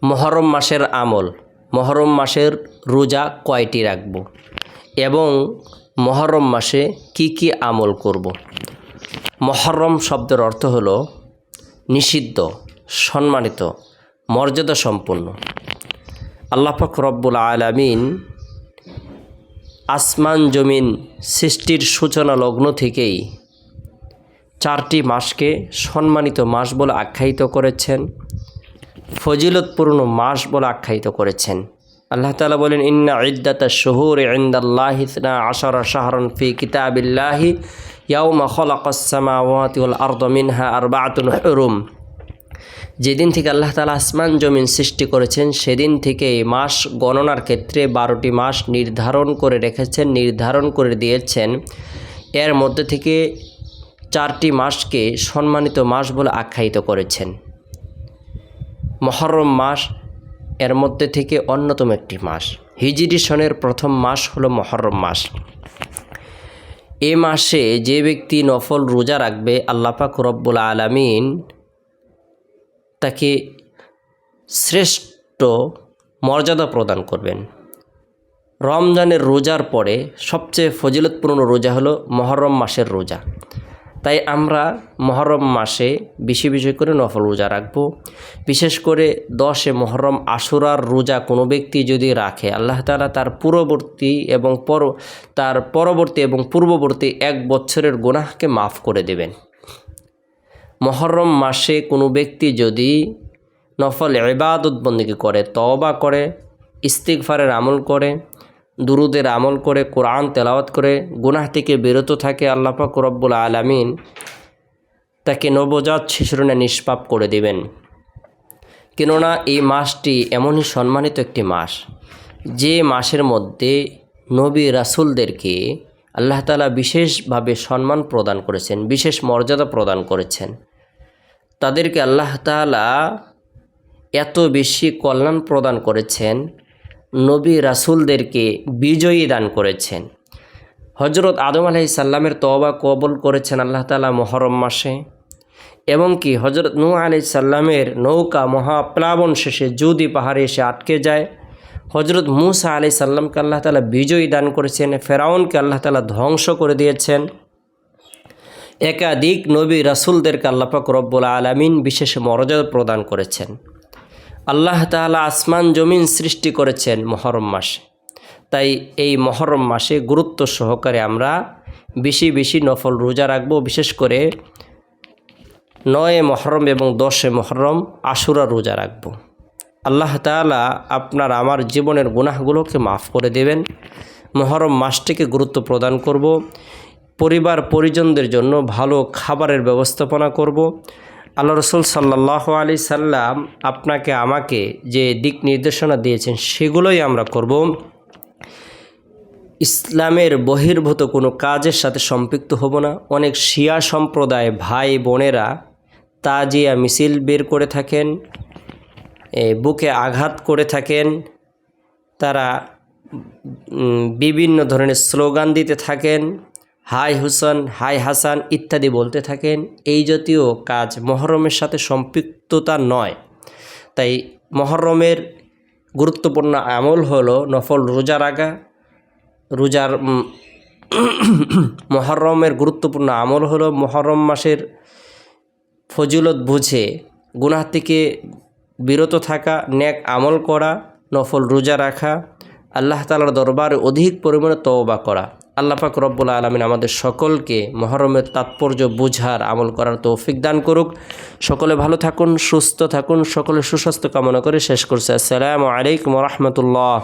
মুহররম মাসের আমল, মুহররম মাসের রোজা কয়টি রাখব এবং মুহররম মাসে কি কি আমল করব। মুহররম শব্দের অর্থ হলো নিষিদ্ধ, সম্মানিত, মর্যাদা সম্পন্ন। আল্লাহ পাক রব্বুল আলামিন আসমান জমিন সৃষ্টির সূচনা লগ্ন থেকেই 4টি মাসকে সম্মানিত মাস বলে আখ্যায়িত করেছেন, ফজিলতপূর্ণ মাস বলে আখ্যায়িত করেছেন। আল্লাহ তাআলা বলেন, ইন্না ইদ্দাতাশ শুহুরি ইনদাল্লাহি 12 শাহরান ফি কিতাবিল্লাহি ইয়াওমা খালাকাস সামাওয়াতি ওয়াল আরদা মিনহা আরবাআতুন হুরুম। যেদিন থেকে আল্লাহ তাআলা আসমান জমিন সৃষ্টি করেছেন সেদিন থেকে এই মাস গণনার ক্ষেত্রে 12টি মাস নির্ধারণ করে রেখেছেন, নির্ধারণ করে দিয়েছেন। এর মধ্যে থেকে 4টি মাসকে সম্মানিত মাস বলে আখ্যায়িত করেছেন। মুহররম মাস এর মধ্যে থেকে অন্যতম একটি মাস। হিজরি সনের প্রথম মাস হলো মুহররম মাস। এই মাসে যে ব্যক্তি নফল রোজা রাখবে আল্লাহ পাক রব্বুল আলামিন তাকে শ্রেষ্ঠ মর্যাদা প্রদান করবেন। রমজানের রোজার পরে সবচেয়ে ফজিলতপূর্ণ রোজা হলো মুহররম মাসের রোজা। তাই আমরা মুহররম মাসে বেশি বেশি করে নফল রোজা রাখব। বিশেষ করে 10 মুহররম আশুরার রোজা কোনো ব্যক্তি যদি রাখে আল্লাহ তাআলা তার পূর্ববর্তী এবং পূর্ববর্তী 1 বছরের গুনাহকে মাফ করে দেবেন। মুহররম মাসে কোনো ব্যক্তি যদি নফল ইবাদত বন্দেগী করে, তওবা করে, ইস্তিগফারের আমল করে, দুরুদের আমল করে, কোরআন তেলাওয়াত করে, গুনাহ থেকে বিরত থাকে, আল্লাহ পাক রব্বুল আলামিন তাকে নবজাত শিশুর ন্যায় নিষ্পাপ করে দিবেন। কেননা এই মাসটি এমনই সম্মানিত একটি মাস যে মাসের মধ্যে নবী রাসূলদেরকে আল্লাহ তাআলা বিশেষভাবে সম্মান প্রদান করেছেন, বিশেষ মর্যাদা প্রদান করেছেন। তাদেরকে আল্লাহ তাআলা এত বেশি কল্যাণ প্রদান করেছেন, নবী রাসূলদেরকে বিজয়ী দান করেছেন। হযরত আদম আলাইহিস সালামের তওবা কবুল করেছেন আল্লাহ তাআলা মুহররম মাসে, এবং কি হযরত নূহ আলাইহিস সালামের নৌকা মহাপ্লাবন শেষে জুদি পাহাড়ে এসে আটকে যায়। হযরত মূসা আলাইহিস সালামকে আল্লাহ তাআলা বিজয়ী দান করেছেন, ফেরাউনকে আল্লাহ তাআলা ধ্বংস করে দিয়েছেন। একাধিক নবী রাসূলদেরকে আল্লাহ পাক রব্বুল আলামিন বিশেষ মর্যাদা প্রদান করেছেন। আল্লাহ তাআলা আসমান জমিন সৃষ্টি করেছেন মুহররম মাসে। তাই এই মুহররম মাসে গুরুত্ব সহকারে আমরা বেশি বেশি নফল রোজা রাখব। বিশেষ করে 9 মুহররম এবং 10 মুহররম আশুরা রোজা রাখব। আল্লাহ তাআলা আপনার আমার জীবনের গুনাহগুলোকে মাফ করে দেবেন। মুহররম মাসটিকে গুরুত্ব প্রদান করব। পরিবার পরিজনদের জন্য ভালো খাবারের ব্যবস্থাপনা করব। আল্লাহ রাসূল সাল্লাল্লাহু আলাইহি সাল্লাম আপনাকে আমাকে যে দিক নির্দেশনা দিয়েছেন সেগুলোই আমরা করব। ইসলামের বহির্ভূত কোনো কাজের সাথে সম্পৃক্ত হব না। অনেক শিয়া সম্প্রদায় ভাই বোনেরা তাজিয়া মিছিল বের করে থাকেন, বুকে আঘাত করে থাকেন, তারা বিভিন্ন ধরনের স্লোগান দিতে থাকেন, হাই হুসেন, হাই হাসান ইত্যাদি বলতে থাকেন। এই জাতীয় কাজ মুহররমের সাথে সম্পৃক্ততা নয়। তাই মুহররমের গুরুত্বপূর্ণ আমল হলো নফল রোজা রাখা। মুহররমের গুরুত্বপূর্ণ আমল হলো মুহররম মাসের ফজিলত বুঝে গুনাহ থেকে বিরত থাকা, নেক আমল করা, নফল রোজা রাখা, আল্লাহ তাআলার দরবারে অধিক পরিমাণে তওবা করা। আল্লাহ পাক রব্বুল আলামিন আমাদের সকলকে মুহররমের তাৎপর্য বুঝার আমল করার তৌফিক দান করুক। সকলে ভালো থাকুন, সুস্থ থাকুন, সকলে সুস্বাস্থ্য কামনা করে শেষ করছে। আসসালামু আলাইকুম ওয়া রাহমাতুল্লাহ।